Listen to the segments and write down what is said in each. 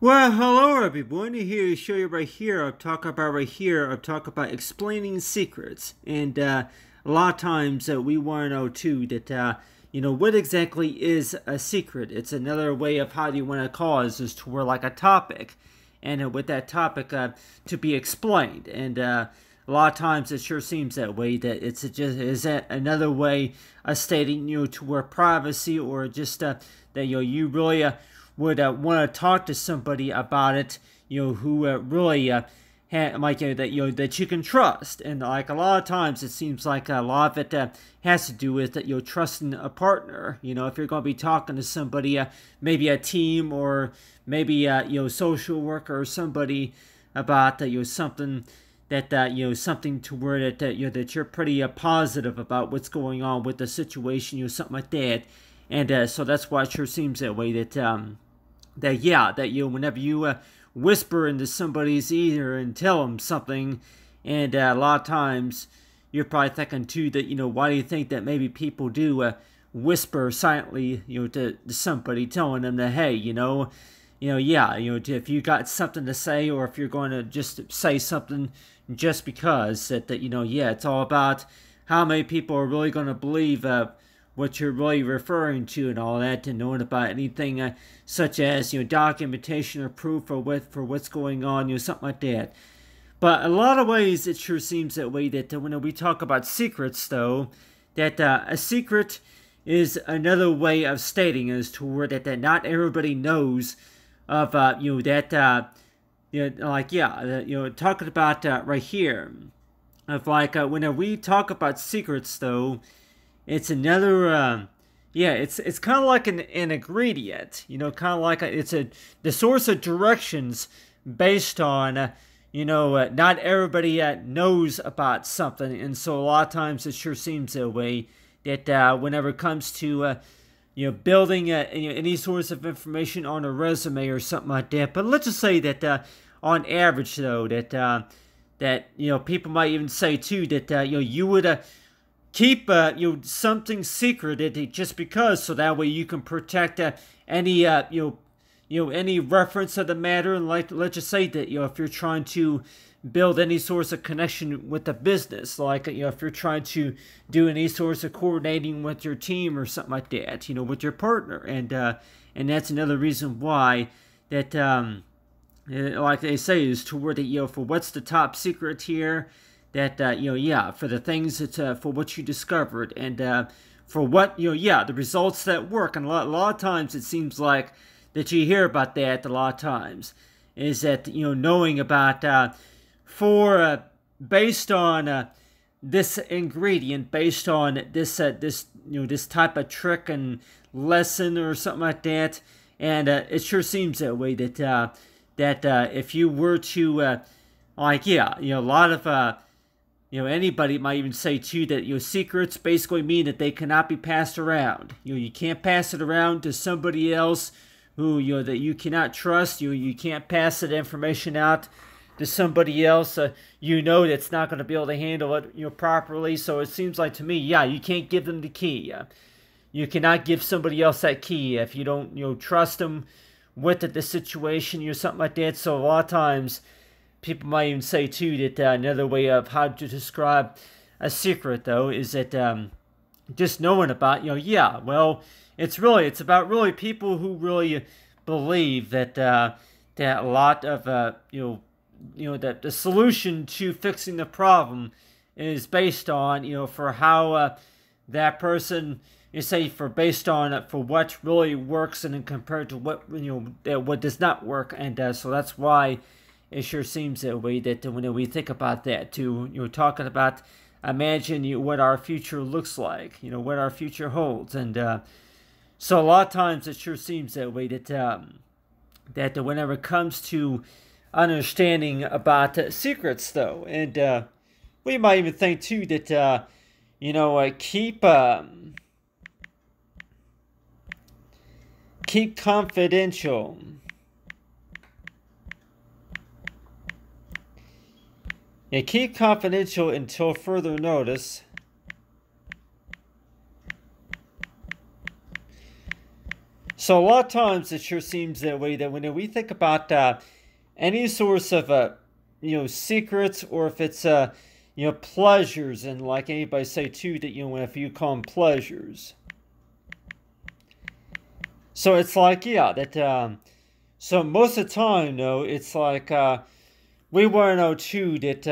Well, hello everyone. Here to show you right here. I'm talking about right here. I'm talking about explaining secrets, and a lot of times we want to know too that what exactly is a secret. It's another way of how do you want to cause is to where like a topic, and with that topic to be explained, and a lot of times it sure seems that way that it's just is that another way of stating to where privacy or just that you really would want to talk to somebody about it, who really like that you can trust, and like a lot of times it seems like a lot of it has to do with that trusting a partner. If you're going to be talking to somebody, maybe a team or maybe social worker or somebody about something that something to where that you're pretty positive about what's going on with the situation, something like that. And so that's why it sure seems that way that whenever you whisper into somebody's ear and tell them something, and a lot of times you're probably thinking too that why do you think that maybe people do whisper silently to somebody, telling them that hey if you got something to say, or if you're going to just say something just because that yeah, it's all about how many people are really going to believe what you're really referring to and all that, and knowing about anything such as documentation or proof for what's going on, something like that. But a lot of ways it sure seems that way that when we talk about secrets, though, that a secret is another way of stating as to where that not everybody knows of talking about right here of like when we talk about secrets, though, it's another, it's kind of like an ingredient, kind of like the source of directions based on, not everybody knows about something, and so a lot of times it sure seems that way that whenever it comes to, building any source of information on a resume or something like that. But let's just say that on average, though, that people might even say too that you would keep something secret just because, so that way you can protect any any reference of the matter. And like, let's just say that if you're trying to build any source of connection with the business, like if you're trying to do any source of coordinating with your team or something like that, with your partner, and that's another reason why that like they say is to where that for what's the top secret here, that for the things that for what you discovered, and for what the results that work. And a lot of times it seems like that you hear about that a lot of times is that knowing about for based on this ingredient, based on this type of trick and lesson or something like that. And it sure seems that way that if you were to a lot of anybody might even say too that secrets basically mean that they cannot be passed around. You can't pass it around to somebody else who that you cannot trust. You can't pass that information out to somebody else that's not going to be able to handle it properly. So it seems like to me, you can't give them the key. You cannot give somebody else that key if you don't trust them with the situation, something like that. So a lot of times people might even say too that another way of how to describe a secret, though, is that just knowing about it's about really people who really believe that that a lot of that the solution to fixing the problem is based on for how that person, say, for based on for what really works and then compared to what what does not work. And so that's why it sure seems that way that when we think about that too, talking about imagine what our future looks like, what our future holds. And so a lot of times it sure seems that way that that whenever it comes to understanding about secrets, though, and we might even think too that keep confidential. Yeah, keep confidential until further notice. So a lot of times it sure seems that way, that when we think about any source of secrets, or if it's pleasures, and like anybody say too, that if you call them pleasures, so it's like, yeah, that so most of the time though, it's like we want to know too that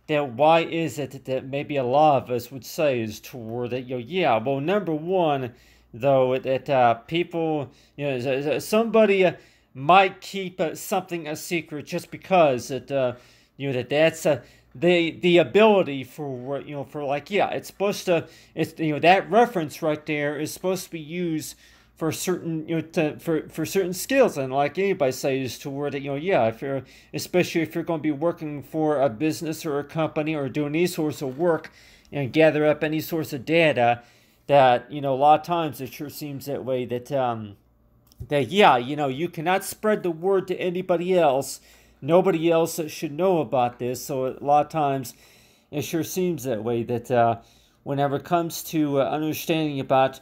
that why is it that maybe a lot of us would say is toward that, yeah, well, number one though, that people, somebody might keep something a secret just because that's the ability for, for, like, yeah, it's supposed to, it's, that reference right there is supposed to be used for certain, for certain skills, and like anybody says, to where that, yeah, if you're, especially if you're going to be working for a business or a company, or doing any sorts of work and gather up any sorts of data, that, a lot of times it sure seems that way, that that, yeah, you cannot spread the word to anybody else. Nobody else should know about this. So a lot of times it sure seems that way, that whenever it comes to understanding about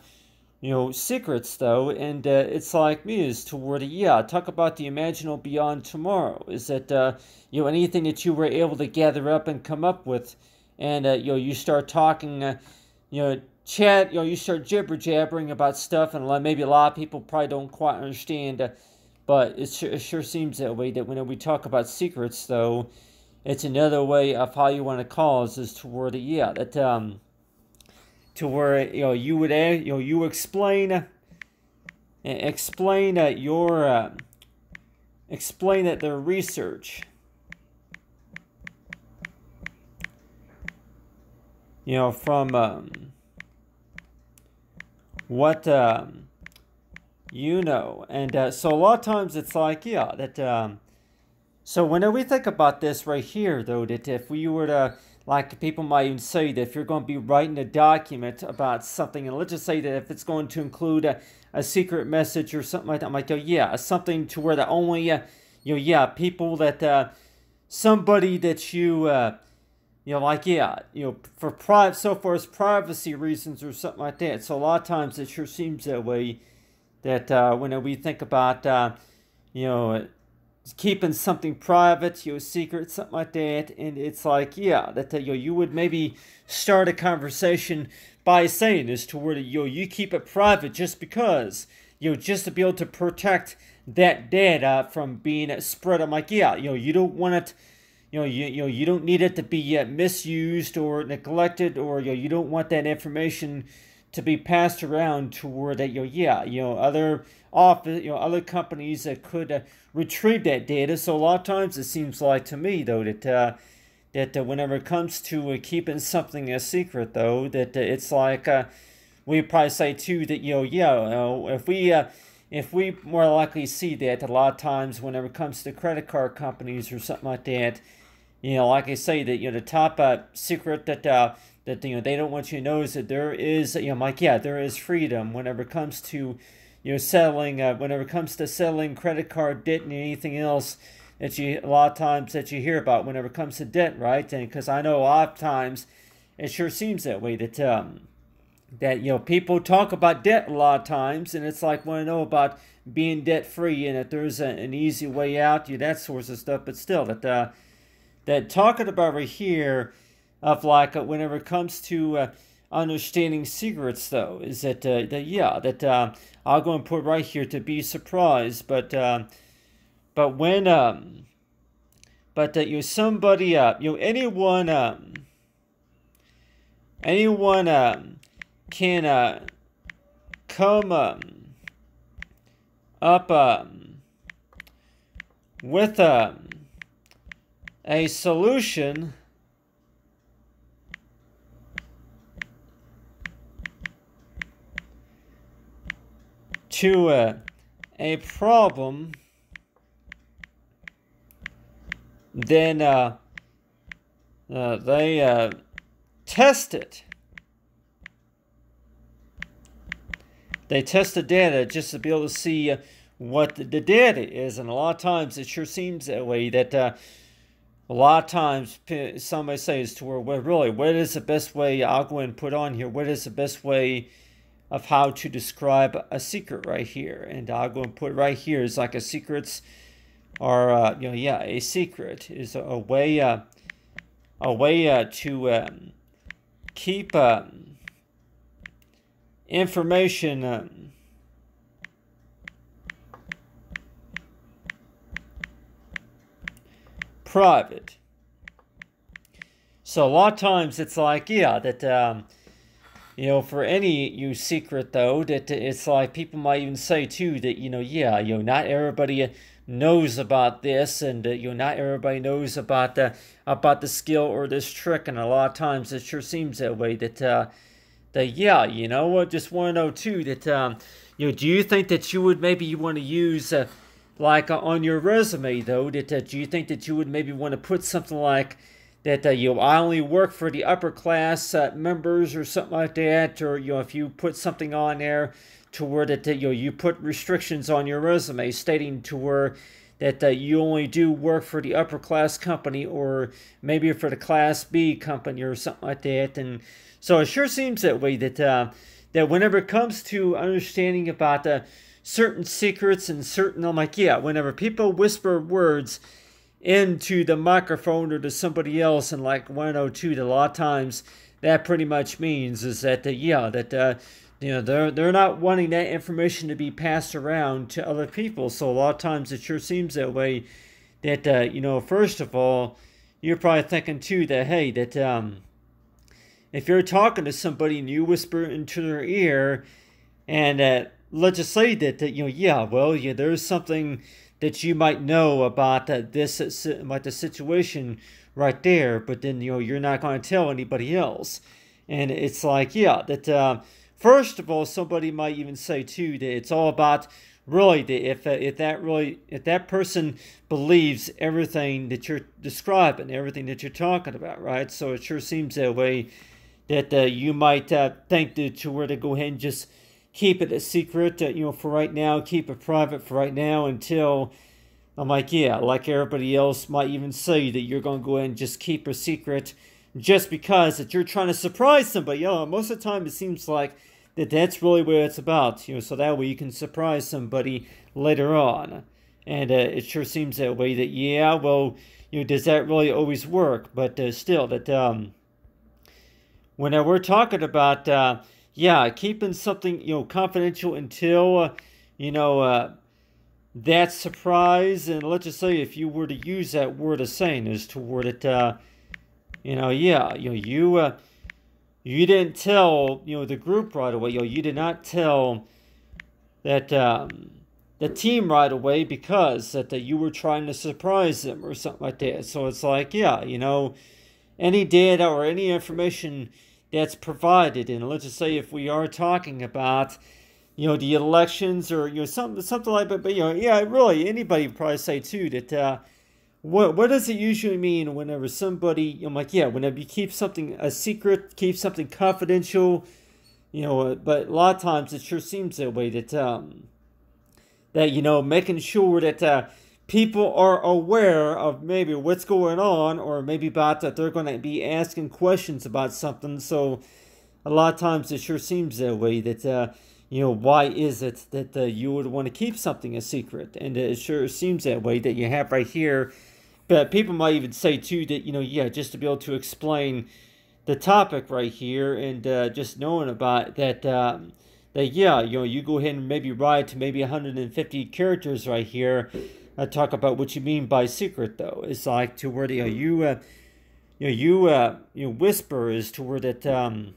secrets though, and it's like me, is toward, yeah, talk about the imaginal beyond tomorrow, is that anything that you were able to gather up and come up with, and you start talking, chat, you start jibber jabbering about stuff, and maybe a lot of people probably don't quite understand, but it sure seems that way, that when we talk about secrets though, it's another way of how you want to call us, is toward, yeah, that to where you would you explain your explain that the research, from what and so a lot of times it's like, yeah, that so when we think about this right here though, that if we were to, like, people might even say that if you're going to be writing a document about something, and let's just say that if it's going to include a secret message or something like that, I'm like, oh yeah, something to where that only, yeah, people that, somebody that like, yeah, for private, so far as privacy reasons or something like that. So a lot of times it sure seems that way, that when we think about, keeping something private, secret, something like that, and it's like, yeah, that you would maybe start a conversation by saying this, to where you keep it private just because, just to be able to protect that data from being spread. I'm like, yeah, you don't want it, you don't need it to be misused or neglected, or you don't want that information to be passed around to where that other other companies that could retrieve that data. So a lot of times it seems like to me though, that whenever it comes to keeping something a secret though, that it's like we probably say too that if we more likely see that a lot of times whenever it comes to credit card companies or something like that, like I say, that the top secret that that they don't want you to know is that there is, like, yeah, there is freedom whenever it comes to settling, whenever it comes to settling credit card debt and anything else that a lot of times that you hear about whenever it comes to debt, right? And because I know a lot of times it sure seems that way, that that people talk about debt a lot of times, and it's like, want to know about being debt free, and that there's an easy way out, that sort of stuff. But still, that talking about right here, of like whenever it comes to understanding secrets though, is that yeah, that I'll go and put right here, to be surprised, but when but that somebody anyone can come up with a solution to a problem, then they test it. They test the data just to be able to see what the data is, and a lot of times it sure seems that way, that a lot of times somebody says to where, well, really, what is the best way, I'll go and put on here, what is the best way of how to describe a secret right here. And I'll go and put right here is like a secrets or a secret is a way to keep information private. So a lot of times it's like, yeah, that for any secret though, that it's like people might even say too that not everybody knows about this, and not everybody knows about the skill or this trick, and a lot of times it sure seems that way. Just want to know too that do you think that you would maybe want to use on your resume though, that do you think that you would maybe want to put something like that I only work for the upper class members or something like that, or if you put something on there to where that you put restrictions on your resume stating to where that you only do work for the upper class company or maybe for the class B company or something like that. And so it sure seems that way that that whenever it comes to understanding about certain secrets and certain, I'm like, yeah, whenever people whisper words into the microphone or to somebody else, and like 102, a lot of times that pretty much means is that they're not wanting that information to be passed around to other people. So a lot of times it sure seems that way that first of all, you're probably thinking too that hey, that if you're talking to somebody and you whisper into their ear, and let's just say that there's something that you might know about about the situation right there, but then you're not going to tell anybody else. And it's like, yeah, that first of all, somebody might even say too that it's all about really that if that person believes everything that you're describing, everything that you're talking about, right? So it sure seems that way that you might think that you were to go ahead and just keep it a secret, for right now, keep it private for right now until, I'm like, yeah, like everybody else might even say that you're going to go ahead and just keep a secret just because that you're trying to surprise somebody. Most of the time it seems like that's really what it's about, so that way you can surprise somebody later on. And it sure seems that way that, yeah, well, does that really always work? But still, that when we're talking about keeping something, confidential until, that surprise, and let's just say if you were to use that word of saying is toward it, you didn't tell, the group right away, you did not tell that, the team right away because that you were trying to surprise them or something like that. So it's like, any data or any information that's provided, and let's just say if we are talking about the elections or something like that, but really anybody would probably say too that what does it usually mean whenever somebody, whenever you keep something a secret, keep something confidential, but a lot of times it sure seems that way that making sure that people are aware of maybe what's going on, or maybe about that they're going to be asking questions about something. So a lot of times it sure seems that way that why is it that you would want to keep something a secret? And it sure seems that way that you have right here. But people might even say too that just to be able to explain the topic right here, and just knowing about that you go ahead and maybe write to maybe 150 characters right here. Talk about what you mean by secret, though. It's like to where you whisper is to where that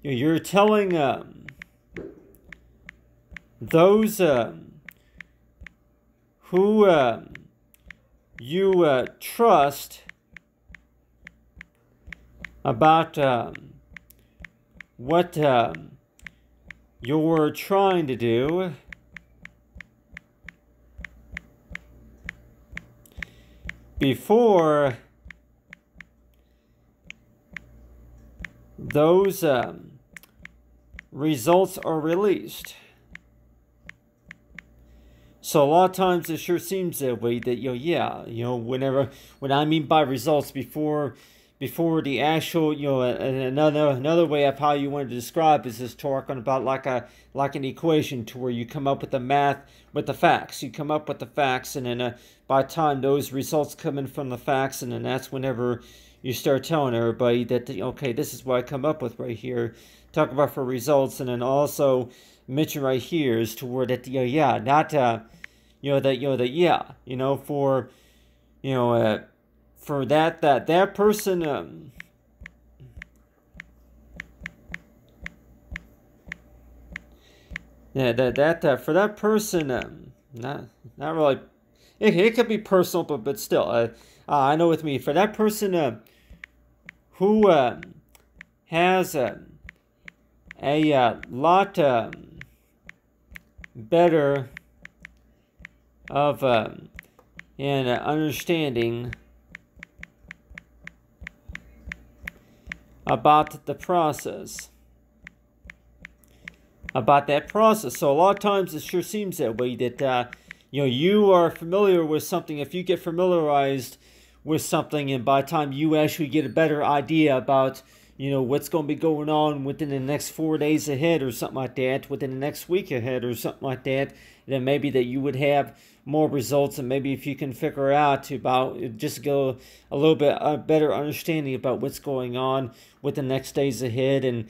you're telling those who you trust about what you're trying to do. Before those results are released. So a lot of times it sure seems that way that when I mean by results, before before the actual, another way of how you want to describe is just talking about like an equation to where you come up with the math with the facts. You come up with the facts, and then by the time those results come in from the facts, and then that's whenever you start telling everybody that, okay, this is what I come up with right here. Talk about for results, and then also mention right here is to where that, for that person, for that person, not really. It could be personal, but still, I know with me, for that person who has a lot better of an understanding about the process. About that process. So a lot of times it sure seems that way, that you are familiar with something. If you get familiarized with something, and by the time you actually get a better idea about what's going to be going on within the next 4 days ahead or something like that, within the next week ahead or something like that, then maybe that you would have more results, and maybe if you can figure out about just go a little bit better understanding about what's going on with the next days ahead, and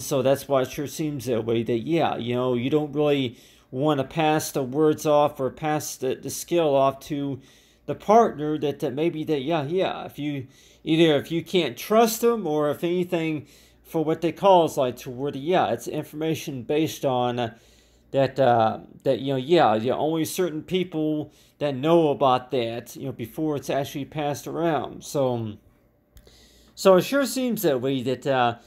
so that's why it sure seems that way, that you don't really want to pass the words off or pass the skill off to the partner, that maybe that if you can't trust them, or if anything, for what they call is like to where it's information based on that only certain people that know about that before it's actually passed around. So it sure seems that way, that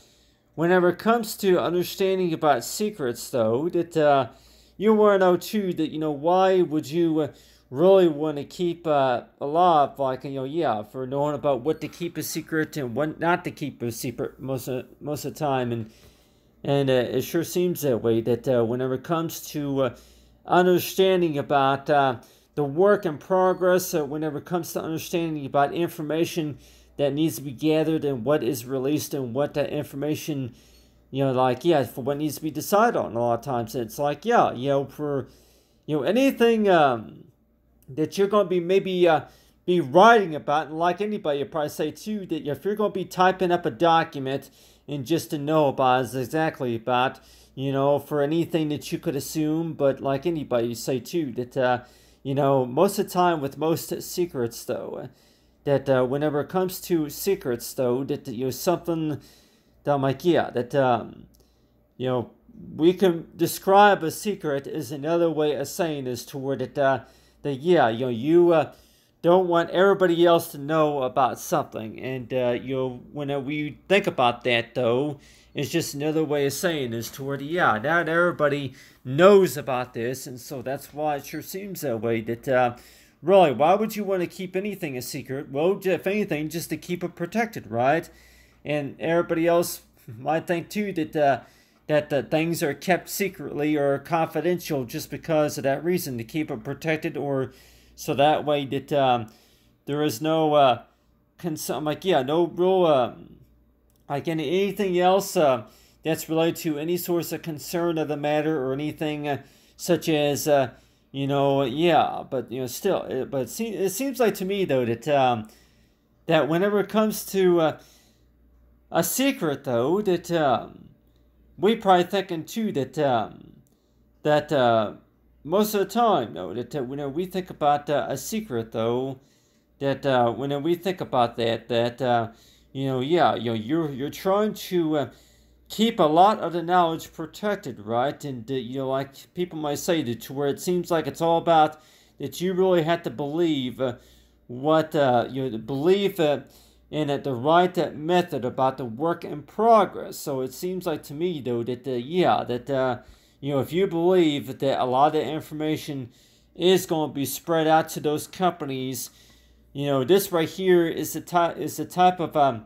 whenever it comes to understanding about secrets, though, that you want to know too, that why would you really want to keep alive, like for knowing about what to keep a secret and what not to keep a secret most of the time, and it sure seems that way, that whenever it comes to understanding about the work in progress, whenever it comes to understanding about information that needs to be gathered and what is released and what that information, for what needs to be decided on, a lot of times it's like, for anything that you're going to be maybe be writing about, and like anybody, you probably say too, that if you're going to be typing up a document and just to know about is exactly about, for anything that you could assume, but like anybody, you say too, that, most of the time with most secrets, though, that whenever it comes to secrets, though, that something that I'm like, that, we can describe a secret as another way of saying is toward it, you don't want everybody else to know about something, and when we think about that, though, it's just another way of saying is toward not everybody knows about this, and so that's why it sure seems that way, that really, why would you want to keep anything a secret? Well, if anything, just to keep it protected, right? And everybody else might think too that things are kept secretly or confidential just because of that reason, to keep it protected, or so that way that there is no no real like anything else that's related to any source of concern of the matter, or anything such as still, but it seems like to me, though, that that whenever it comes to a secret, though, that we probably thinking too that most of the time, though, that when we think about a secret, though, that when we think about that you're trying to keep a lot of the knowledge protected, right? And like people might say, that to where it seems like it's all about that you really have to believe what believe in the right method about the work in progress. So it seems like to me, though, that if you believe that a lot of the information is going to be spread out to those companies, this right here is the type of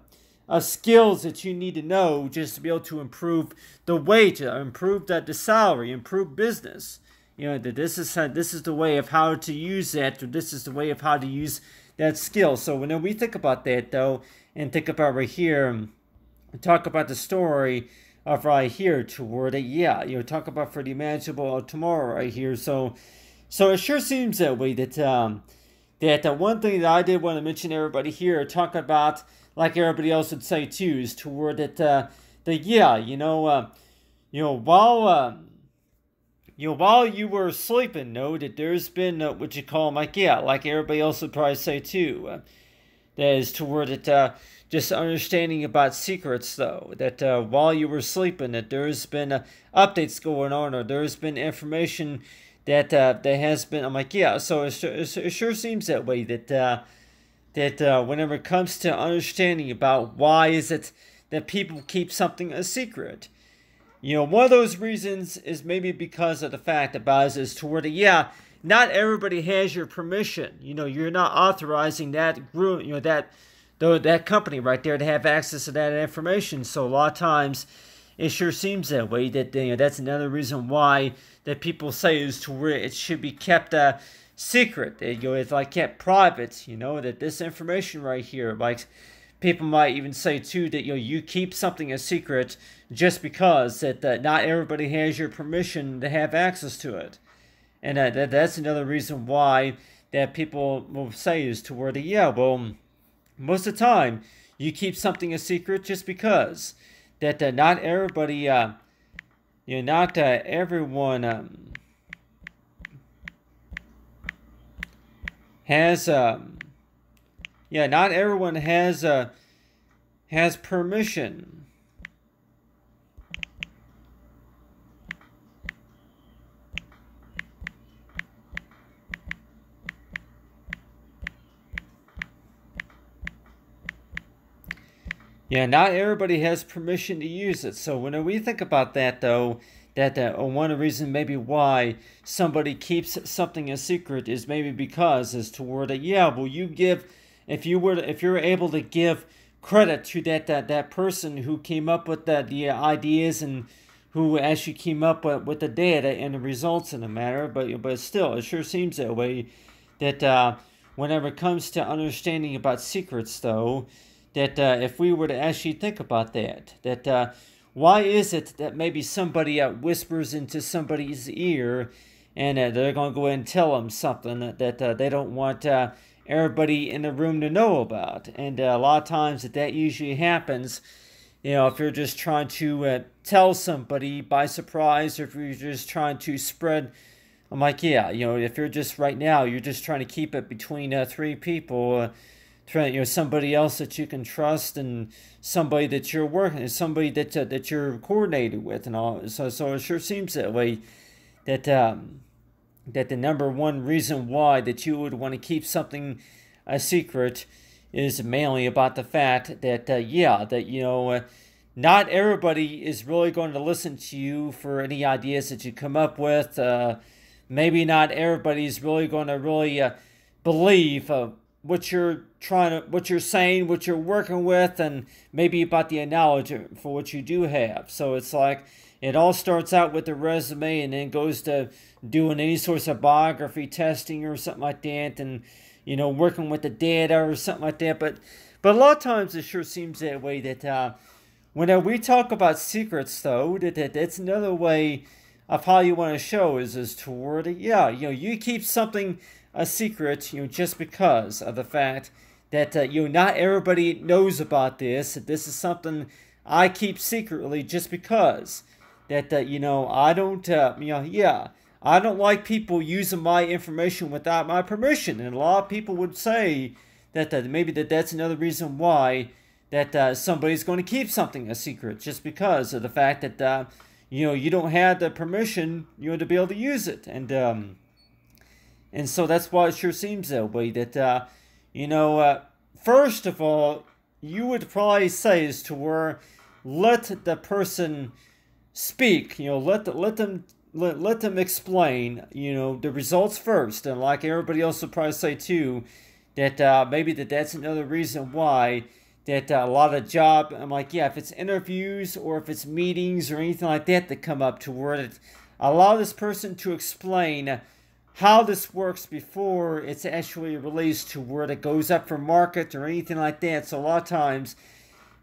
skills that you need to know just to be able to improve the wage, improve the salary, improve business. That this is the way of how to use that, or this is the way of how to use that skill. So when we think about that, though, and think about right here, talk about the story of right here toward it. Yeah, talk about for the imaginable tomorrow right here. So it sure seems that way that one thing that I did want to mention to everybody here, talk about like everybody else would say too, is toward it that yeah, while you were sleeping, know that there's been what you call like yeah, like everybody else would probably say too. That is toward it just understanding about secrets though, that while you were sleeping, that there's been updates going on, or there's been information that that has been. I'm like, yeah. So it sure seems that way. That whenever it comes to understanding about why is it that people keep something a secret, one of those reasons is maybe because of the fact about is toward it. Yeah, not everybody has your permission. You're not authorizing that group. That company right there to have access to that information. So a lot of times, it sure seems that way. That that's another reason why that people say is to where it should be kept secret. It's like kept private. That this information right here, like people might even say too that you keep something a secret just because that not everybody has your permission to have access to it, and that's another reason why that people will say is to where yeah, well, most of the time you keep something a secret just because that not everybody, not everyone has, not everyone has permission. Yeah, not everybody has permission to use it. So when we think about that, though, that one of the reasons maybe why somebody keeps something a secret is maybe because is toward it. Yeah, well, if you're able to give credit to that person who came up with the ideas and who actually came up with the data and the results in the matter, but still, it sure seems that way. That whenever it comes to understanding about secrets, though, that if we were to actually think about that why is it that maybe somebody whispers into somebody's ear and they're going to go ahead and tell them something that they don't want everybody in the room to know about? And a lot of times that usually happens, if you're just trying to tell somebody by surprise, or if you're just trying to spread. I'm like, yeah, if you're just right now, you're just trying to keep it between three people. Somebody else that you can trust, and somebody that you're working, somebody that you're coordinated with, and all. So it sure seems that way. That that the number one reason why that you would want to keep something a secret is mainly about the fact that not everybody is really going to listen to you for any ideas that you come up with. Maybe not everybody's really going to believe what you're saying, what you're working with, and maybe about the knowledge for what you do have. So it's like it all starts out with the resume and then goes to doing any sorts of biography testing or something like that, and working with the data or something like that. But a lot of times it sure seems that way. That when we talk about secrets, though, that's another way of how you want to show is toward it. Yeah, you keep something a secret, just because of the fact that not everybody knows about this. This is something I keep secretly just because that I don't I don't like people using my information without my permission. And a lot of people would say that maybe that's another reason why that somebody's going to keep something a secret, just because of the fact that you don't have the permission to be able to use it. And so that's why it sure seems that way. That first of all, you would probably say is to where let the person speak. Let them explain. The results first, and like everybody else would probably say too, that maybe that's another reason why that a lot of job. I'm like, yeah, if it's interviews or if it's meetings or anything like that come up to where it allow this person to explain how this works before it's actually released to where it goes up for market or anything like that. So a lot of times,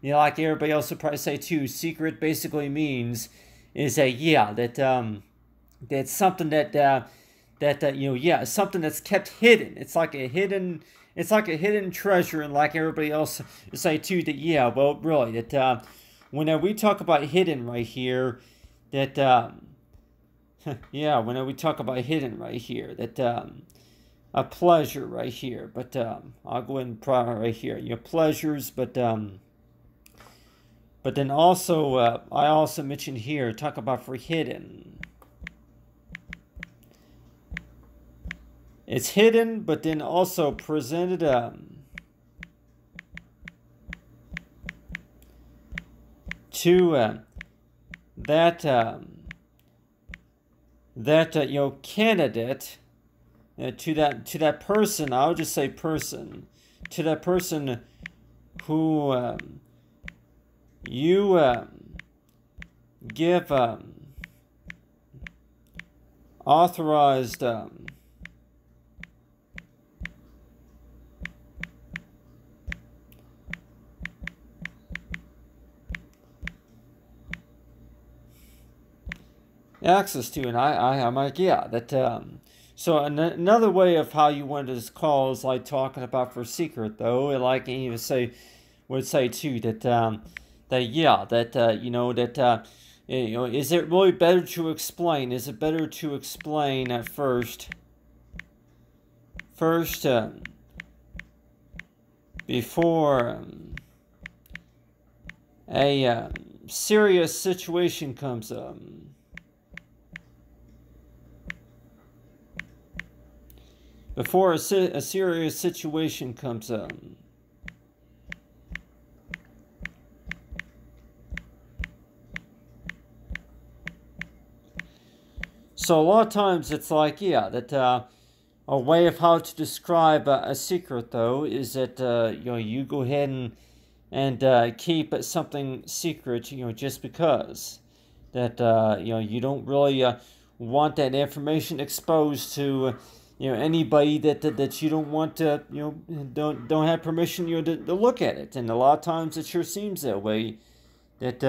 like everybody else would probably say too, secret basically means is that that's something something that's kept hidden. It's like a hidden treasure, and like everybody else would say too, that well, really, that whenever we talk about hidden right here, that whenever we talk about hidden right here, that a pleasure right here, but I'll go ahead and put right here, pleasures, but then also I also mentioned here, talk about for hidden. It's hidden, but then also presented to that candidate, to that person. I'll just say person, to that person who you give authorized access to, and I'm like, that so another way of how you want to call is like talking about for secret though, like even would say too that is it really better to explain? Is it better to explain at first before a serious situation comes up? Before a serious situation comes up. So a lot of times it's like, that a way of how to describe a secret, though, is that, you go ahead and keep something secret, just because. That, you don't really want that information exposed to, anybody that you don't want to, don't have permission, to look at it. And a lot of times it sure seems that way. That,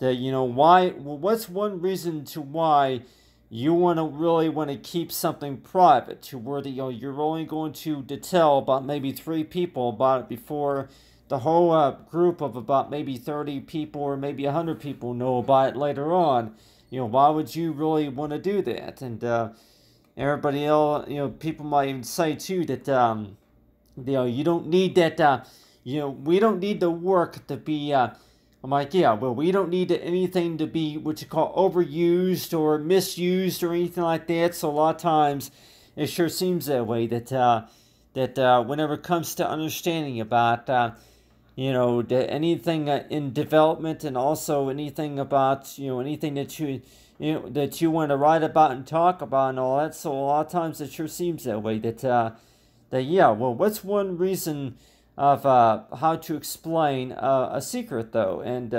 why, well, what's one reason to why you really want to keep something private, to where you're only going to tell about maybe 3 people about it before the whole group of about maybe 30 people or maybe 100 people know about it later on. Why would you really want to do that? And everybody else, people might even say too that you don't need that. We don't need the work to be. I'm like, well, we don't need anything to be what you call overused or misused or anything like that. So a lot of times, it sure seems that way. That whenever it comes to understanding about anything in development, and also anything about anything that you want to write about and talk about and all that. So a lot of times, it sure seems that way. Well, what's one reason of how to explain a secret, though? And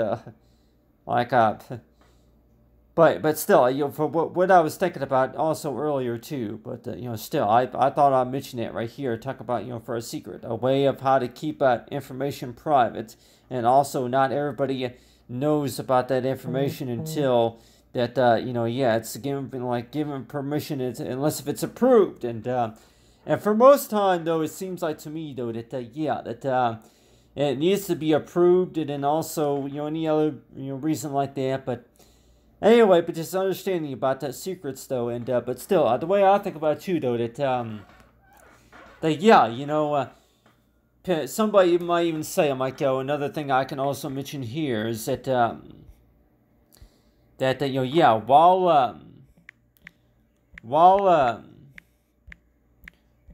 but still, for what I was thinking about also earlier too, but still, I thought I'd mention it right here. Talk about for a secret, a way of how to keep information private, and also not everybody knows about that information until that it's given permission, unless if it's approved. And for most time, though, it seems like to me, though, that it needs to be approved, and then also any other reason like that. But anyway, but just understanding about that secrets, though, and but still, the way I think about it too, though, somebody might even say, I'm like, another thing I can also mention here is that while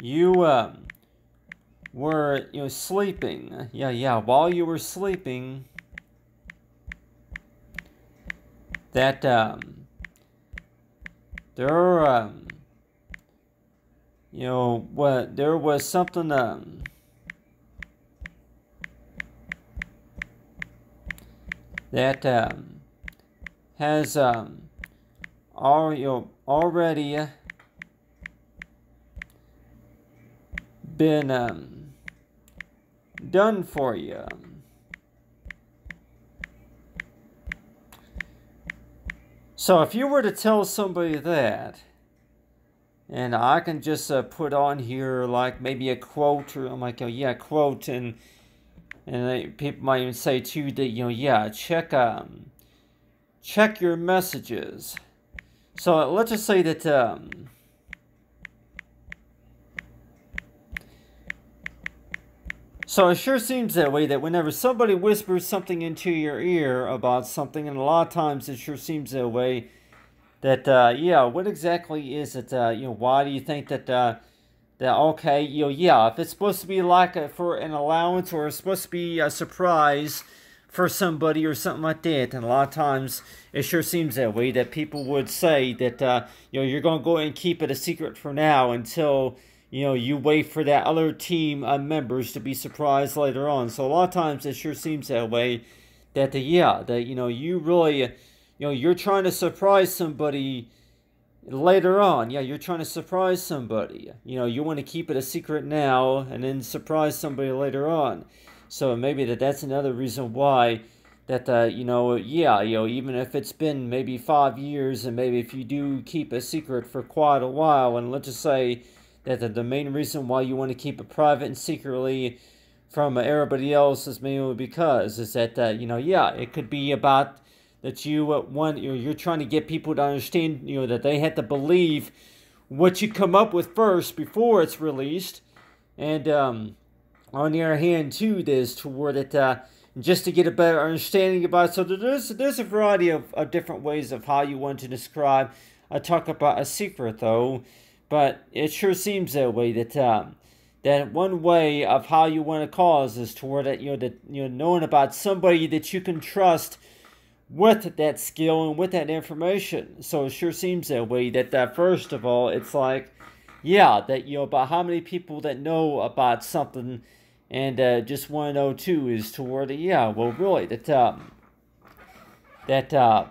you were sleeping, while you were sleeping, that there there was something that has already been done for you. So if you were to tell somebody that, and I can just put on here like maybe a quote, or I'm like, oh yeah, quote, and people might even say too that, you know, yeah, check your messages. So let's just say that so it sure seems that way, that whenever somebody whispers something into your ear about something, and a lot of times it sure seems that way, that yeah, what exactly is it? You know, why do you think that that okay, you know, yeah, if it's supposed to be like for an allowance, or it's supposed to be a surprise for somebody or something like that, and a lot of times it sure seems that way, that people would say that you know, you're gonna go ahead and keep it a secret for now until, you know, you wait for that other team members to be surprised later on. So a lot of times it sure seems that way, that yeah, that, you know, you really, you know, you're trying to surprise somebody later on. Yeah, you're trying to surprise somebody. You know, you want to keep it a secret now and then surprise somebody later on. So maybe that's another reason why that you know, yeah, you know, even if it's been maybe 5 years, and maybe if you do keep a secret for quite a while, and let's just say that the main reason why you want to keep it private and secretly from everybody else is mainly because is that you know, yeah, it could be about that you want, you know, you're trying to get people to understand, you know, that they have to believe what you come up with first before it's released. And on the other hand too, there's toward it just to get a better understanding about it. So there's a variety of different ways of how you want to describe talk about a secret, though. But it sure seems that way, that that one way of how you want to cause is toward it, you know, that, you know, knowing about somebody that you can trust with that skill and with that information. So it sure seems that way, that first of all, it's like, yeah, that, you know, about how many people that know about something, and just want to know too is toward it, yeah, well, really, that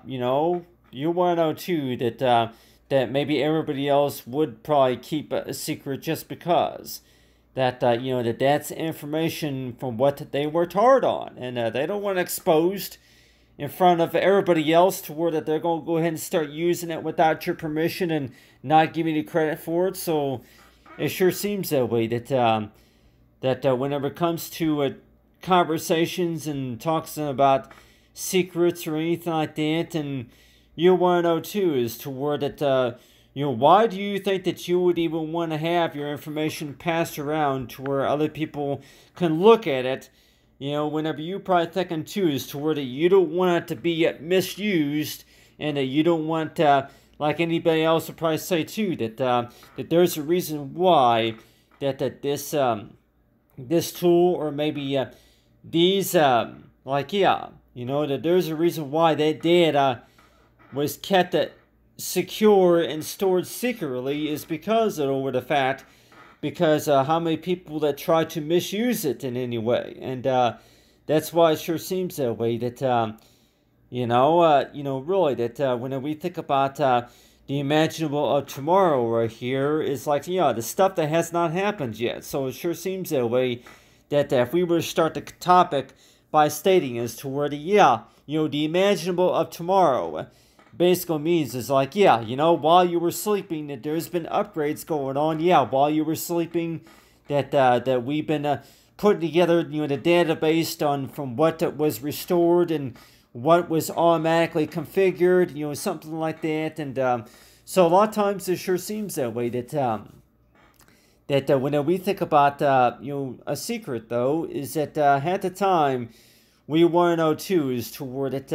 you know, you want to know too that that maybe everybody else would probably keep a secret just because that you know, that's information from what they worked hard on, and they don't want it exposed in front of everybody else to where that they're going to go ahead and start using it without your permission and not giving you credit for it. So it sure seems that way, that that whenever it comes to conversations and talks about secrets or anything like that, and you want to know too is toward that you know, why do you think that you would even want to have your information passed around to where other people can look at it? You know, whenever you probably thinking too is toward that you don't want it to be misused, and that you don't want like anybody else would probably say too, that that there's a reason why that this this tool, or maybe these like, yeah, you know, that there's a reason why that data was kept secure and stored secretly, is because of over the fact, because how many people that try to misuse it in any way. And that's why it sure seems that way, that you know, really, that when we think about the imaginable of tomorrow right here, is like, you know, the stuff that has not happened yet. So it sure seems that way, that if we were to start the topic by stating as to where the, yeah, you know, the imaginable of tomorrow basically means is like, yeah, you know, while you were sleeping, that there's been upgrades going on. Yeah, while you were sleeping, that that we've been putting together, you know, the database on from what was restored and what was automatically configured, you know, something like that. And so a lot of times it sure seems that way, that that when we think about you know, a secret, though, is that at the time we want to know too is toward it,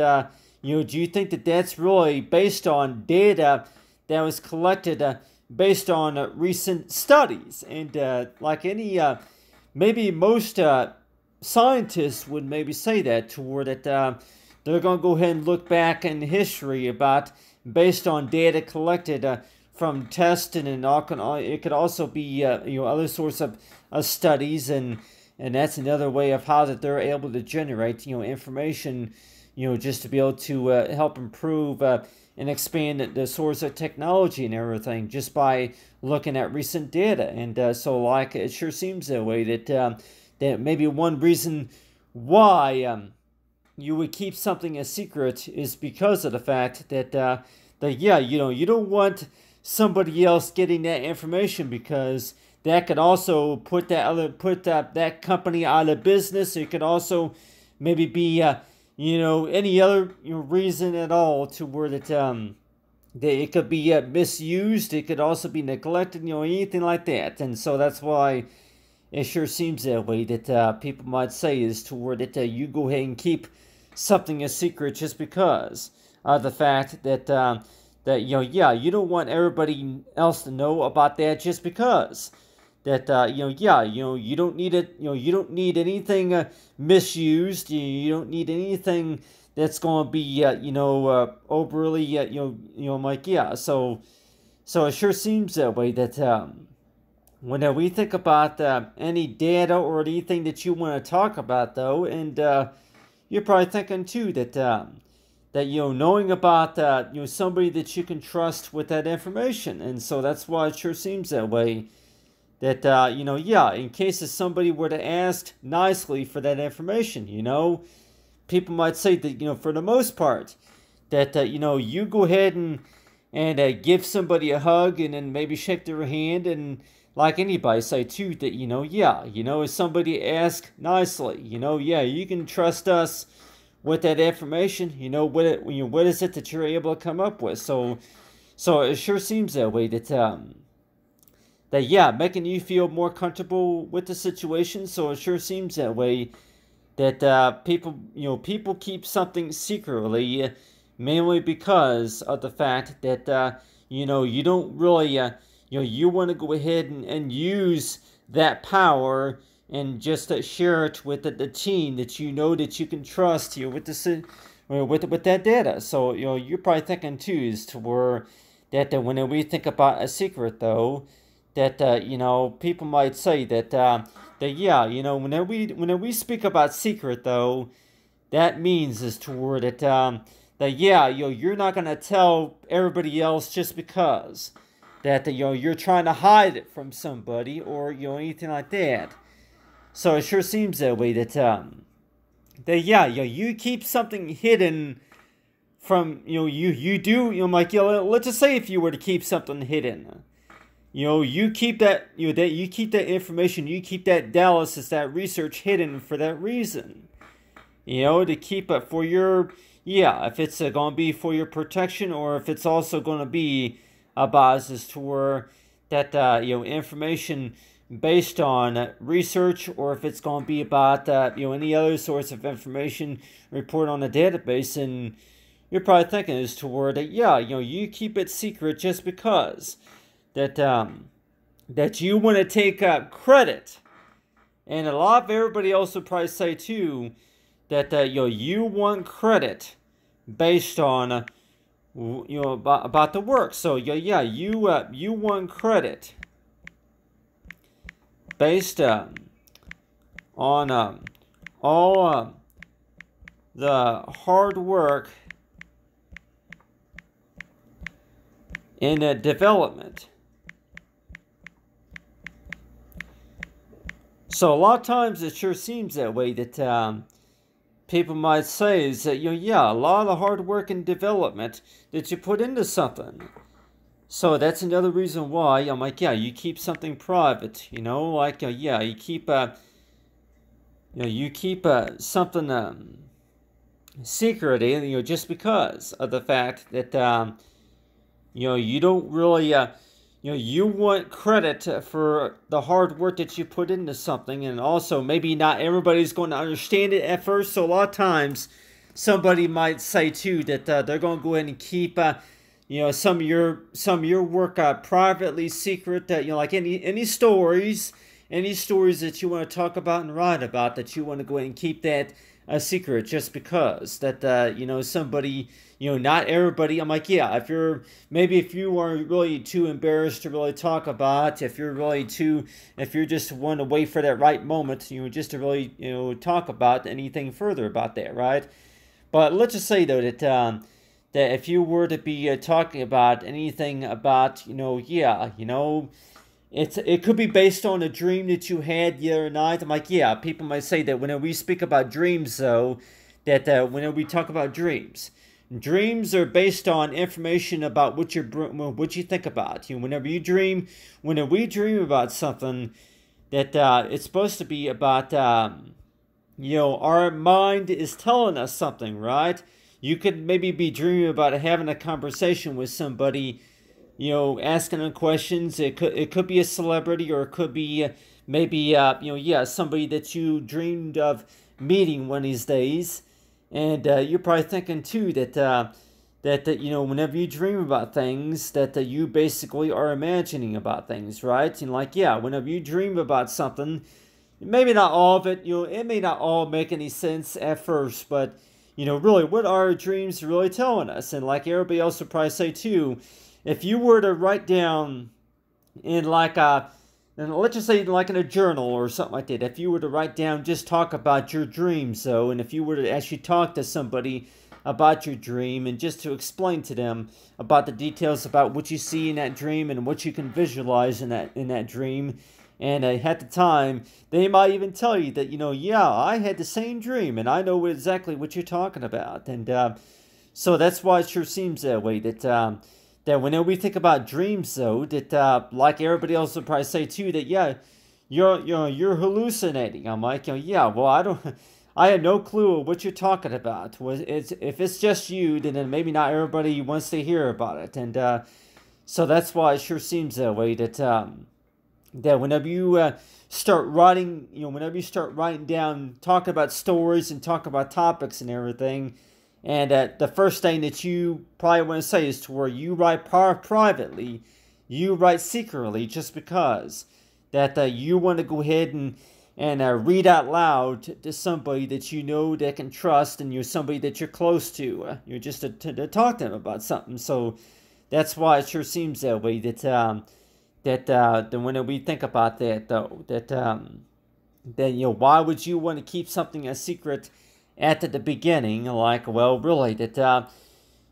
you know, do you think that that's really based on data that was collected based on recent studies? And like any, maybe most scientists would maybe say that toward it, they're going to go ahead and look back in history about based on data collected from testing, and it could also be you know, other sorts of studies, and that's another way of how that they're able to generate, you know, information, you know, just to be able to help improve and expand the source of technology and everything just by looking at recent data. And so, like, it sure seems that way that maybe one reason why you would keep something a secret is because of the fact that yeah, you don't want somebody else getting that information, because that could also put that company out of business. It could also maybe be any other reason at all to where that it could be misused. It could also be neglected, anything like that. And so that's why it sure seems that way that people might say is to where that you go ahead and keep something a secret just because of the fact that yeah, you don't want everybody else to know about that just because that you don't need it, you don't need anything misused. You don't need anything that's going to be overly like, yeah. So it sure seems that way that when we think about any data or anything that you want to talk about, though, and you're probably thinking too that knowing about somebody that you can trust with that information. And so that's why it sure seems that way that yeah, in case if somebody were to ask nicely for that information, people might say that for the most part that you go ahead and give somebody a hug and then maybe shake their hand, and like anybody say too that yeah, if somebody asks nicely, yeah, you can trust us with that information. What is it that you're able to come up with? So it sure seems that way that yeah, making you feel more comfortable with the situation. So it sure seems that way that people keep something secretly, mainly because of the fact that you don't really you want to go ahead and use that power and just share it with the team that that you can trust with that data. So you're probably thinking too is to where that when we think about a secret, though, that people might say that yeah, whenever we speak about secret, though, that means is toward that yeah, you're not gonna tell everybody else just because that you're trying to hide it from somebody or anything like that. So it sure seems that way that yeah, you keep something hidden from you do like let's just say if you were to keep something hidden. You keep that you keep that information, you keep that analysis, that research hidden for that reason. To keep it for your, yeah, if it's going to be for your protection, or if it's also going to be a basis to where that information based on research, or if it's going to be about any other source of information report on a database. And you're probably thinking is toward that yeah, you keep it secret just because that you want to take credit. And a lot of everybody else would probably say too that you want credit based on about the work. So yeah, you want credit based on all the hard work in development. So a lot of times it sure seems that way that people might say is that yeah, a lot of the hard work and development that you put into something. So that's another reason why I'm like, yeah, you keep something private, like yeah, you keep something secret, just because of the fact that you don't really you want credit for the hard work that you put into something, and also maybe not everybody's going to understand it at first. So a lot of times somebody might say too that they're going to go ahead and keep some of your work privately secret, that like any stories that you want to talk about and write about, that you want to go ahead and keep that a secret just because that somebody, not everybody. I'm like, yeah, if you are really too embarrassed to really talk about, if you're just want to wait for that right moment, just to really talk about anything further about that, right? But let's just say though that if you were to be talking about anything about, it could be based on a dream that you had the other night. I'm like, yeah, people might say that whenever we speak about dreams, though, that whenever we talk about dreams, dreams are based on information about what you think about. Whenever we dream about something, that it's supposed to be about, our mind is telling us something, right? You could maybe be dreaming about having a conversation with somebody, asking them questions. It could be a celebrity, or it could be maybe somebody that you dreamed of meeting one of these days. And you're probably thinking too that whenever you dream about things, that you basically are imagining about things, right? And like, yeah, whenever you dream about something, maybe not all of it, it may not all make any sense at first, but really, what are our dreams really telling us? And like everybody else would probably say too, if you were to write down in and let's just say like in a journal or something like that, if you were to write down, just talk about your dreams, though, and if you were to actually talk to somebody about your dream and just to explain to them about the details about what you see in that dream and what you can visualize in that dream, and at the time, they might even tell you that, yeah, I had the same dream, and I know exactly what you're talking about. And so that's why it sure seems that way, that whenever we think about dreams, though, that like everybody else would probably say, too, that, yeah, you're hallucinating. I'm like, yeah, well, I have no clue what you're talking about. If it's just you, then maybe not everybody wants to hear about it. And so that's why it sure seems that way, that whenever you start writing, down, talk about stories and talk about topics and everything, and the first thing that you probably want to say is to where you write privately, you write secretly, just because that you want to go ahead and read out loud to somebody that you know that can trust, and you're somebody that you're close to. You're just to talk to them about something. So that's why it sure seems that way, that when we think about that, though, that why would you want to keep something a secret at the beginning? Like, well, really,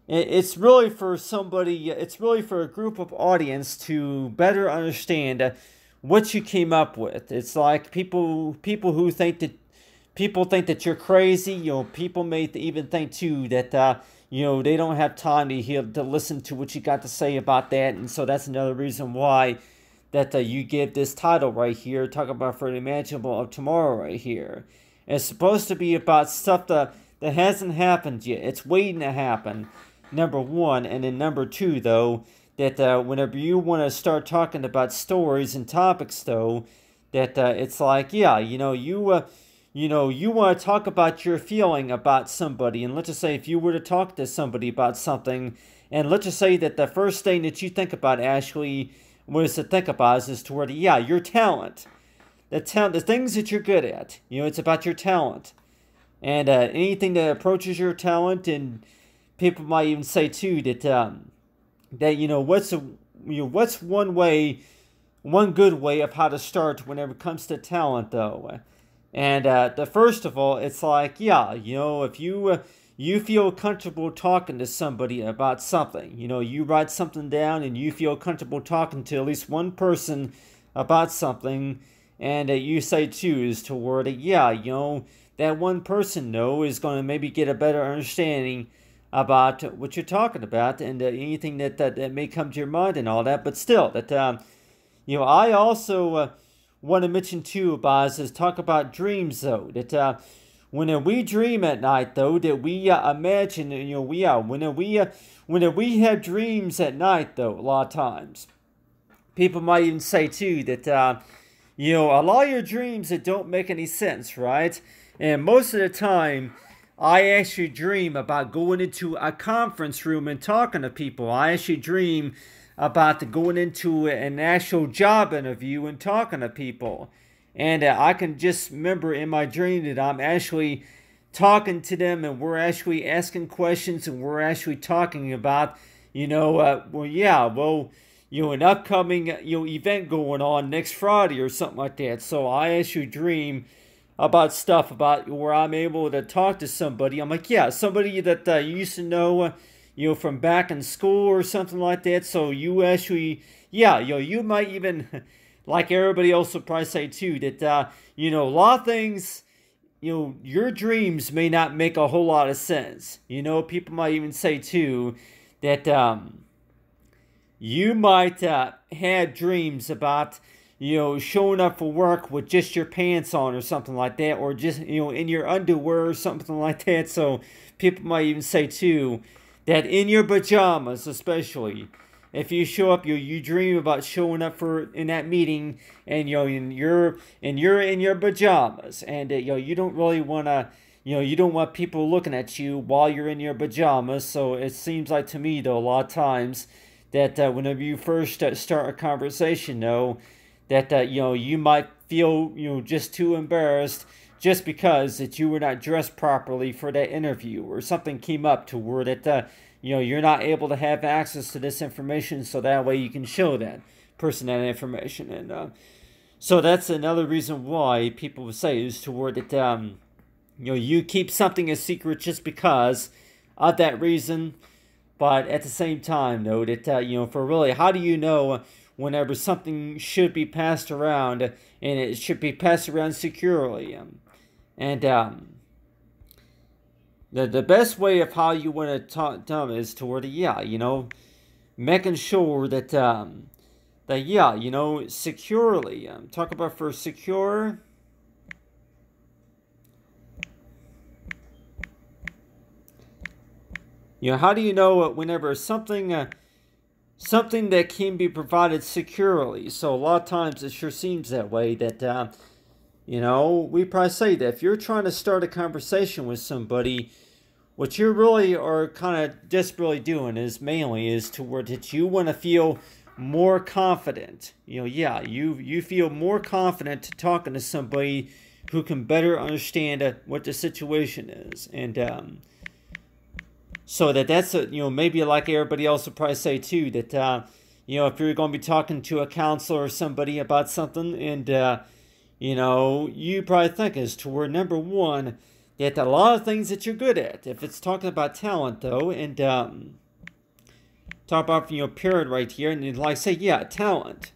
it's really for somebody, it's really for a group of audience to better understand what you came up with. It's like people who think that you're crazy. People may even think too that they don't have time to listen to what you got to say about that. And so that's another reason why that you give this title right here, talk about For the Imaginable of Tomorrow right here. It's supposed to be about stuff that hasn't happened yet. It's waiting to happen, number one. And then number two, though, that whenever you want to start talking about stories and topics, though, that it's like, yeah, you want to talk about your feeling about somebody. And let's just say if you were to talk to somebody about something, and let's just say that the first thing that you think about actually was to think about is toward, yeah, your talent. The things that you're good at. It's about your talent. And anything that approaches your talent, and people might even say too what's one good way of how to start whenever it comes to talent, though. And the first of all, it's like, yeah, if you feel comfortable talking to somebody about something, you write something down and you feel comfortable talking to at least one person about something, and you say too is toward it, yeah, that one person, though, is going to maybe get a better understanding about what you're talking about, and anything that may come to your mind and all that. But still, that I also want to mention too about is talk about dreams, though. That when we dream at night, though, that we imagine, when we have dreams at night, though, a lot of times, people might even say too that a lot of your dreams that don't make any sense, right? And most of the time, I actually dream about going into a conference room and talking to people. I actually dream about going into an actual job interview and talking to people. And I can just remember in my dream that I'm actually talking to them, and we're actually asking questions, and we're actually talking about, an upcoming, event going on next Friday or something like that. So I actually dream about stuff about where I'm able to talk to somebody. I'm like, yeah, somebody that you used to know, from back in school or something like that. So you actually, yeah, you might even, like everybody else will probably say too, that, a lot of things, your dreams may not make a whole lot of sense. People might even say too that, you might have dreams about, showing up for work with just your pants on or something like that, or just, in your underwear or something like that. So people might even say too that in your pajamas, especially, if you show up, you dream about showing up in that meeting, and you're in your pajamas, and you don't really want to. You don't want people looking at you while you're in your pajamas. So it seems like to me, though, a lot of times that whenever you first start a conversation, though, that you might feel just too embarrassed just because that you were not dressed properly for that interview, or something came up to where that you're not able to have access to this information, so that way you can show that person that information. And so that's another reason why people would say is to where that you keep something a secret just because of that reason. But at the same time, though, that, for really, how do you know whenever something should be passed around, and it should be passed around securely? And the best way of how you want to talk to them is toward, making sure that, securely. Talk about for secure. How do you know whenever something that can be provided securely? So a lot of times it sure seems that way that, we probably say that if you're trying to start a conversation with somebody, what you really are kind of desperately doing is to where that you want to feel more confident. You feel more confident talking to somebody who can better understand what the situation is. And, so that's maybe like everybody else would probably say too, that if you're going to be talking to a counselor or somebody about something, and you probably think is toward number one that a lot of things that you're good at. If it's talking about talent though, and talk about period right here, and like say talent.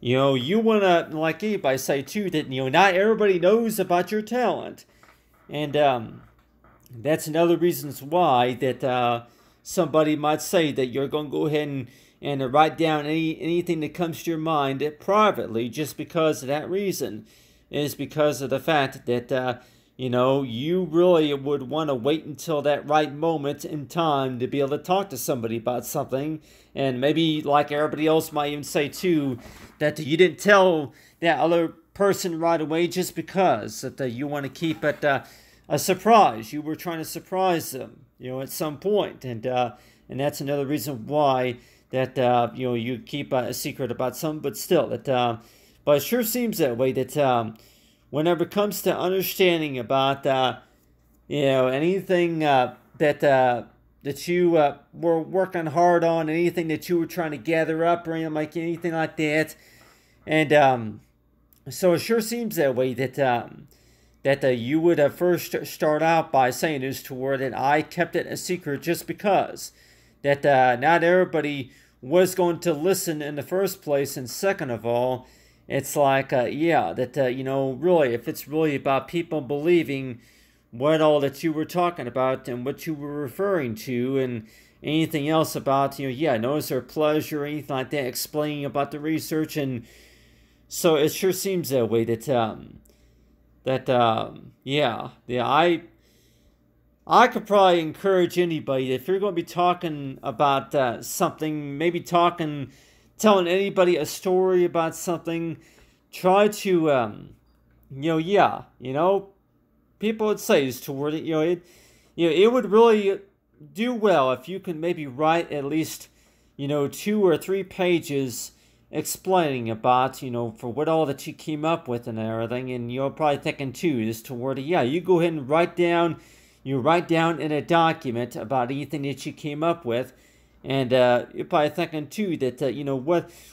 You want to, like anybody say too, that not everybody knows about your talent, and that's another reasons why that somebody might say that you're going to go ahead and write down anything that comes to your mind privately, just because of that reason, is because of the fact that you really would want to wait until that right moment in time to be able to talk to somebody about something. And maybe, like everybody else might even say too, that you didn't tell that other person right away just because that you want to keep it a surprise. You were trying to surprise them, at some point, and that's another reason why that you keep a secret about something. But still, that but it sure seems that way that whenever it comes to understanding about anything that you were working hard on, anything that you were trying to gather up, or anything like that, and so it sure seems that way that you would first start out by saying is toward that I kept it a secret just because that not everybody was going to listen in the first place, and second of all, it's like that really, if it's really about people believing what all that you were talking about and what you were referring to, and anything else about notice or pleasure or anything like that, explaining about the research, and so it sure seems that way that I could probably encourage anybody, if you're going to be talking about something, maybe telling anybody a story about something, try to, people would say is toward it, it would really do well if you can maybe write at least, 2 or 3 pages explaining about, for what all that you came up with and everything. And you're probably thinking too is toward you go ahead and write down in a document about anything that you came up with. And you're probably thinking too that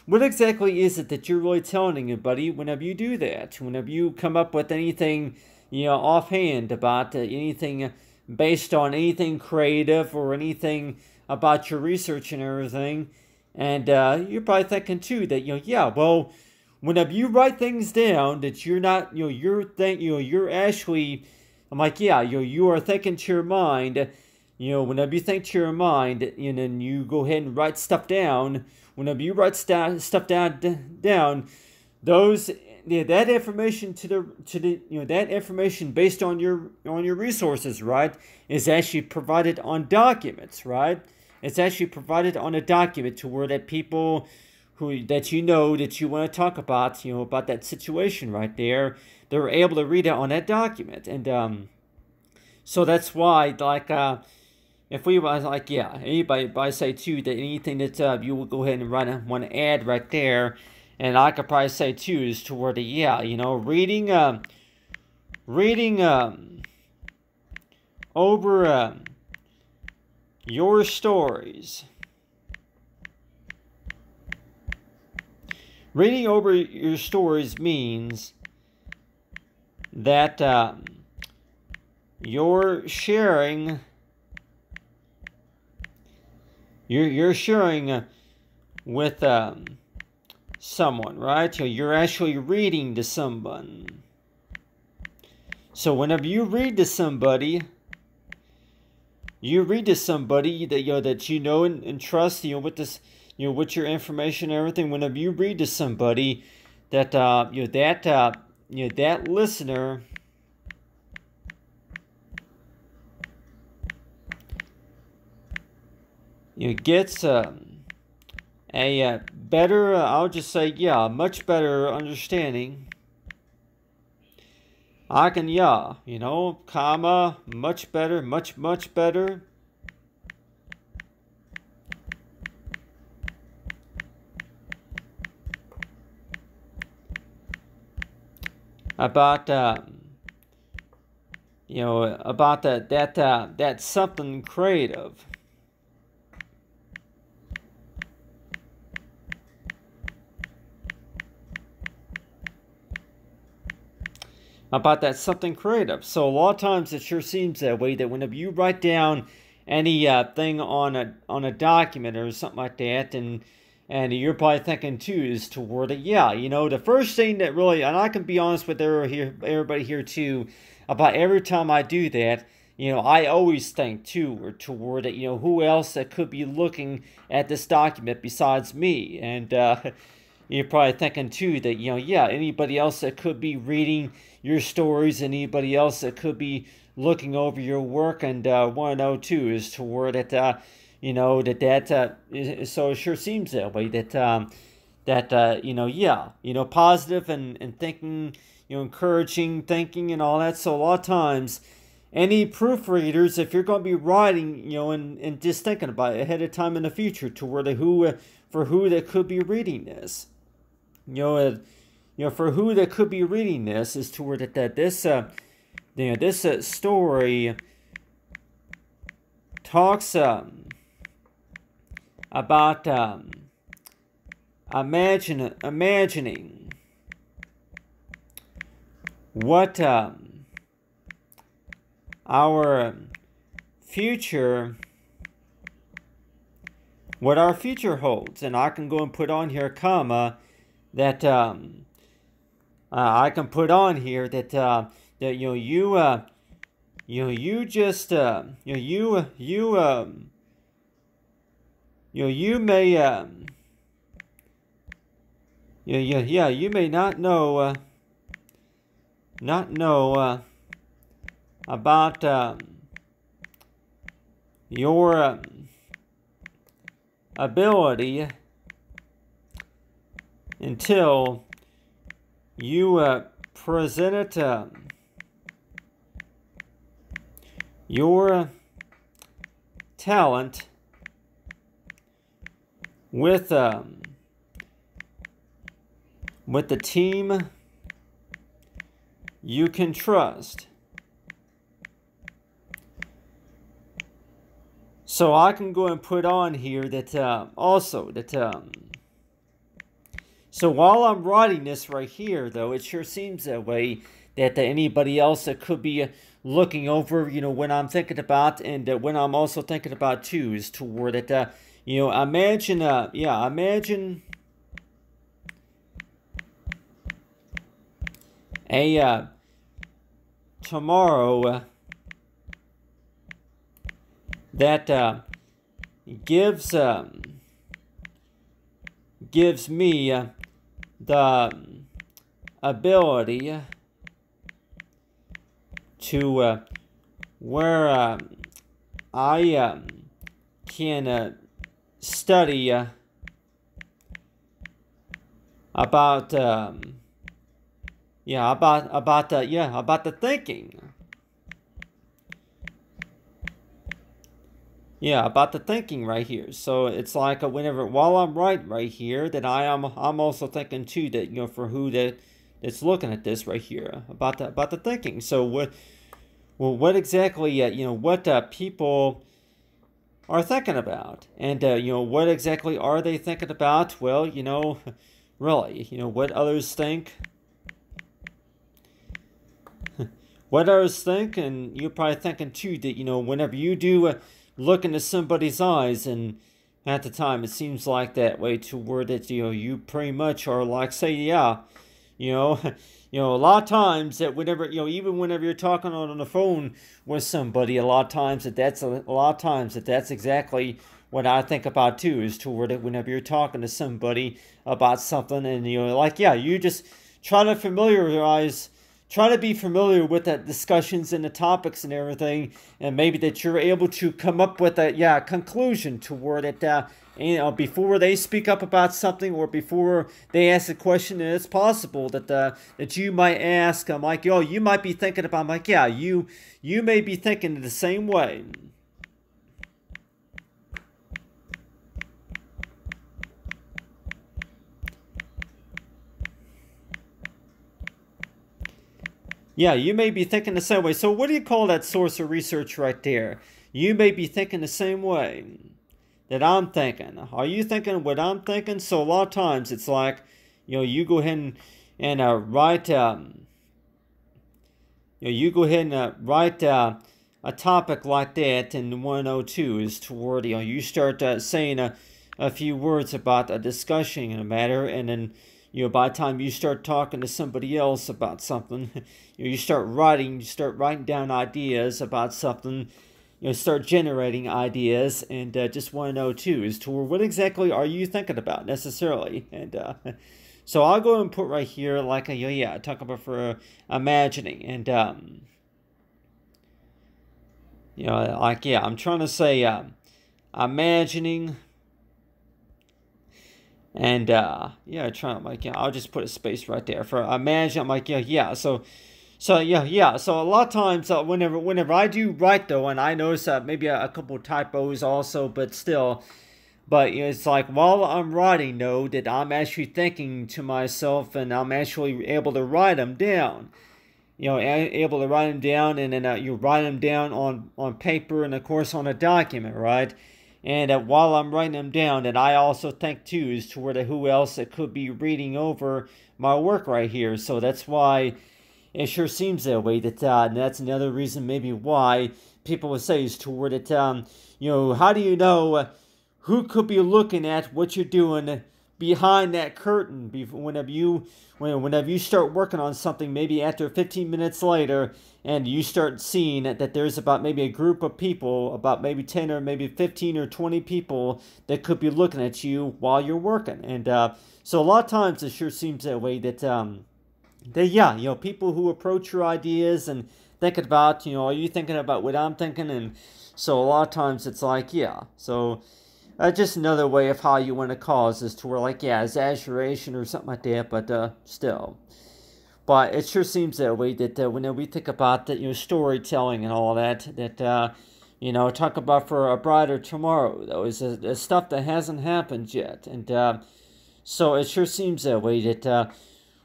what exactly is it that you're really telling anybody whenever you do that, whenever you come up with anything offhand about anything based on anything creative or anything about your research and everything. And you're probably thinking too that, yeah, well, whenever you write things down that you're not, you're actually, I'm like, yeah, you are thinking to your mind. Whenever you think to your mind, and you go ahead and write stuff down. Whenever you write stuff down, those that information that information based on your resources, right, is actually provided on documents, right? It's actually provided on a document to where that people that you want to talk about, about that situation right there, they're able to read it on that document. And so that's why, like, if we was like, yeah, anybody say too that anything that you will go ahead and want to add right there, and I could probably say too is toward the, yeah, reading over your stories. Reading over your stories means that you're sharing. You're sharing with someone, right? You're actually reading to someone. So whenever you read to somebody, that that you know and trust, with this, with your information and everything. Whenever you read to somebody, that that listener gets a better, I'll just say, yeah, much better understanding. I can, yeah, comma, much better, much better. About, about that's something creative. About that something creative. So a lot of times it sure seems that way, that whenever you write down any thing on a document or something like that, and you're probably thinking too is toward it, yeah, the first thing that really, and I can be honest with everybody here too, about every time I do that, I always think too, or toward it, who else that could be looking at this document besides me. And you're probably thinking too that, yeah, anybody else that could be reading your stories, anybody else that could be looking over your work, and want to know too is toward it, so it sure seems that way, that yeah, positive and thinking, encouraging thinking and all that. So a lot of times, any proofreaders, if you're going to be writing, and just thinking about it ahead of time in the future, toward for who that could be reading this, for who that could be reading this, is toward that this this story talks about imagining what our future holds. And I can go and put on here, comma, that I can put on here that that you just you may you may not know about your ability until you present it your talent with the team you can trust. So I can go and put on here that also that So while I'm writing this right here, though, it sure seems that way, that anybody else that could be looking over, when I'm thinking about, and when I'm also thinking about too, is toward it, imagine, imagine a tomorrow that gives me the ability to where I can study about about the thinking. Yeah, about the thinking right here. So it's like whenever while I'm writing right here, that I'm also thinking too that for who that's looking at this right here about the thinking. So what exactly what people are thinking about, and what exactly are they thinking about? Well, really, what others think. What others think, and you're probably thinking too that whenever you do look into somebody's eyes, and at the time it seems like that way toward that you pretty much are like, say, yeah, a lot of times that whenever even whenever you're talking on the phone with somebody, a lot of times that's exactly what I think about too, is toward it whenever you're talking to somebody about something, and like, yeah, you just try to try to be familiar with the discussions and the topics and everything, and maybe that you're able to come up with a conclusion toward it. Before they speak up about something, or before they ask a question, and it's possible that you might ask. I'm like, you might be thinking about. I'm like, yeah, you may be thinking the same way. Yeah, you may be thinking the same way. So what do you call that source of research right there? You may be thinking the same way that I'm thinking. Are you thinking what I'm thinking? So a lot of times it's like, you go ahead and write, you go ahead and write a topic like that in 102 is toward, you start saying a few words about a discussion in a matter, and then by the time you start talking to somebody else about something, you start writing down ideas about something, start generating ideas, and just want to know too is to what exactly are you thinking about necessarily, and so I'll go and put right here like talk about for imagining, and I'm trying to say imagining. And trying to like I'll just put a space right there for imagine. I'm like so a lot of times whenever I do write though, and I notice maybe a couple typos also, but still, but it's like while I'm writing though, that I'm actually thinking to myself, and I'm actually able to write them down. Able to write them down, and then you write them down on paper, and of course on a document, right? And while I'm writing them down, and I also think too is toward who else that could be reading over my work right here. So that's why it sure seems that way. And that's another reason maybe why people would say is toward it. How do you know who could be looking at what you're doing behind that curtain? Whenever you start working on something, maybe after 15 minutes later, and you start seeing that there's about maybe a group of people, about maybe 10 or maybe 15 or 20 people that could be looking at you while you're working. And so a lot of times it sure seems that way that people who approach your ideas and thinking about, are you thinking about what I'm thinking? And so a lot of times it's like, so just another way of how you want to cause this to where like, exaggeration or something like that, but still. But it sure seems that way that when we think about that, storytelling and all that, talk about for a brighter tomorrow, though, is stuff that hasn't happened yet. And so it sure seems that way that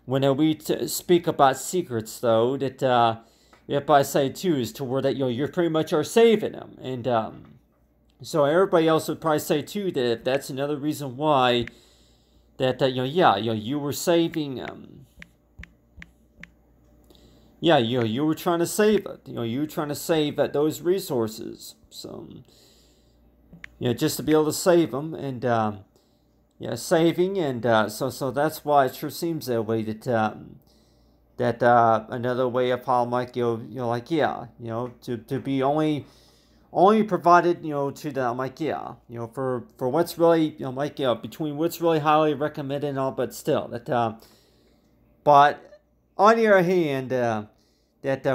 when we speak about secrets, though, that if I say too is to where that you're pretty much are saving them, and so everybody else would probably say too that that's another reason why that yeah, you were saving yeah, you were trying to save it. You were trying to save those resources. So just to be able to save them and yeah, saving and so that's why it sure seems that way that another way of how like like yeah, to be only provided to them like yeah, for what's really like between what's really highly recommended and all, but still that but on the other hand that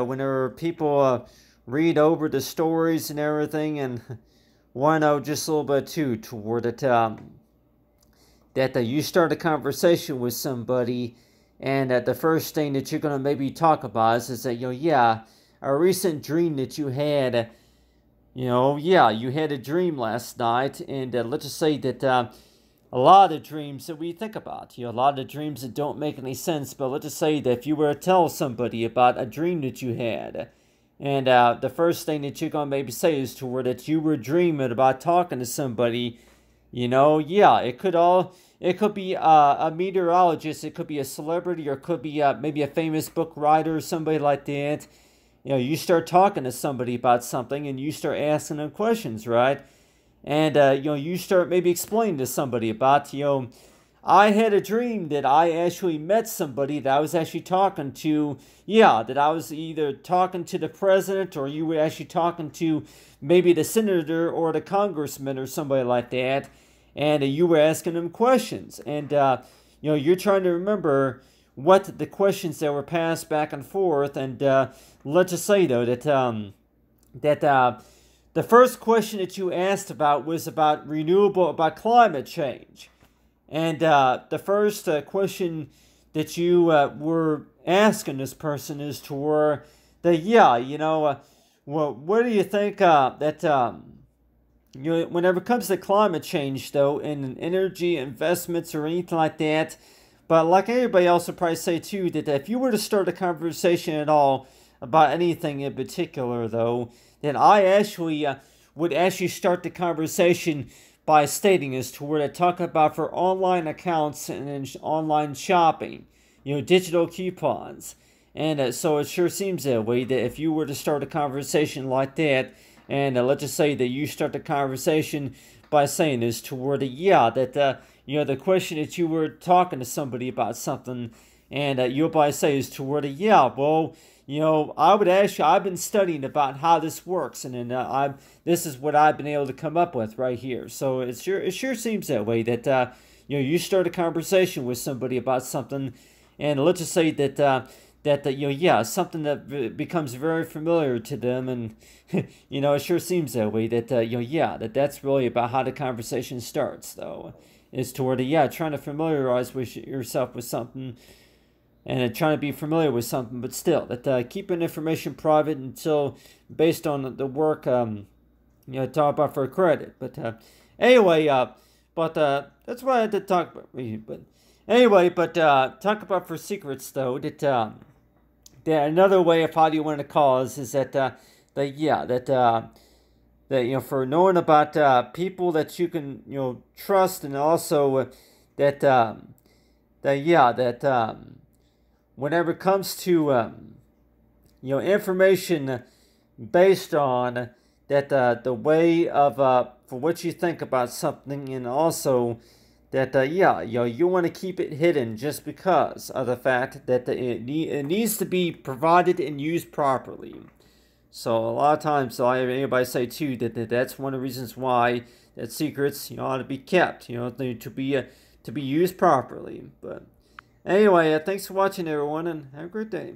whenever people read over the stories and everything and want to know just a little bit too toward it that you start a conversation with somebody and that the first thing that you're going to maybe talk about is that yeah, a recent dream that you had. Yeah, you had a dream last night, and let's just say that a lot of the dreams that we think about, a lot of the dreams that don't make any sense, but let's just say that if you were to tell somebody about a dream that you had, and the first thing that you're going to maybe say is toward that you were dreaming about talking to somebody, yeah, it could be a meteorologist, it could be a celebrity, or it could be maybe a famous book writer or somebody like that. You start talking to somebody about something and you start asking them questions, right? And, you start maybe explaining to somebody about, I had a dream that I actually met somebody that I was actually talking to. Yeah, that I was either talking to the president or you were actually talking to maybe the senator or the congressman or somebody like that. And you were asking them questions. And, you're trying to remember what the questions that were passed back and forth. And let's just say, though, that the first question that you asked about was about climate change. And the first question that you were asking this person is toward yeah, well, what do you think that whenever it comes to climate change, though, in energy investments or anything like that, but like everybody else would probably say too, that if you were to start a conversation at all about anything in particular, though, then I actually would actually start the conversation by stating as to where to talk about for online accounts and online shopping, digital coupons. And so it sure seems that way that if you were to start a conversation like that, and let's just say that you start the conversation by saying is toward yeah, that the question that you were talking to somebody about something, and you'll probably say is toward yeah, well, I've been studying about how this works, and then this is what I've been able to come up with right here. So it sure seems that way that you start a conversation with somebody about something, and let's just say that yeah, something that becomes very familiar to them, and it sure seems that way that yeah, that's really about how the conversation starts, though, is toward yeah, trying to familiarize with yourself with something. And trying to be familiar with something, but still, that keeping information private until based on the work, talk about for credit. But anyway, but that's what I had to talk about. But anyway, talk about for secrets though. That another way of how do you want to cause is that for knowing about people that you can trust, and also whenever it comes to information based on the way of for what you think about something, and also that you want to keep it hidden just because of the fact that it needs to be provided and used properly. So a lot of times, so I have anybody say too that's one of the reasons why that secrets ought to be kept, to be used properly. But anyway, thanks for watching, everyone, and have a great day.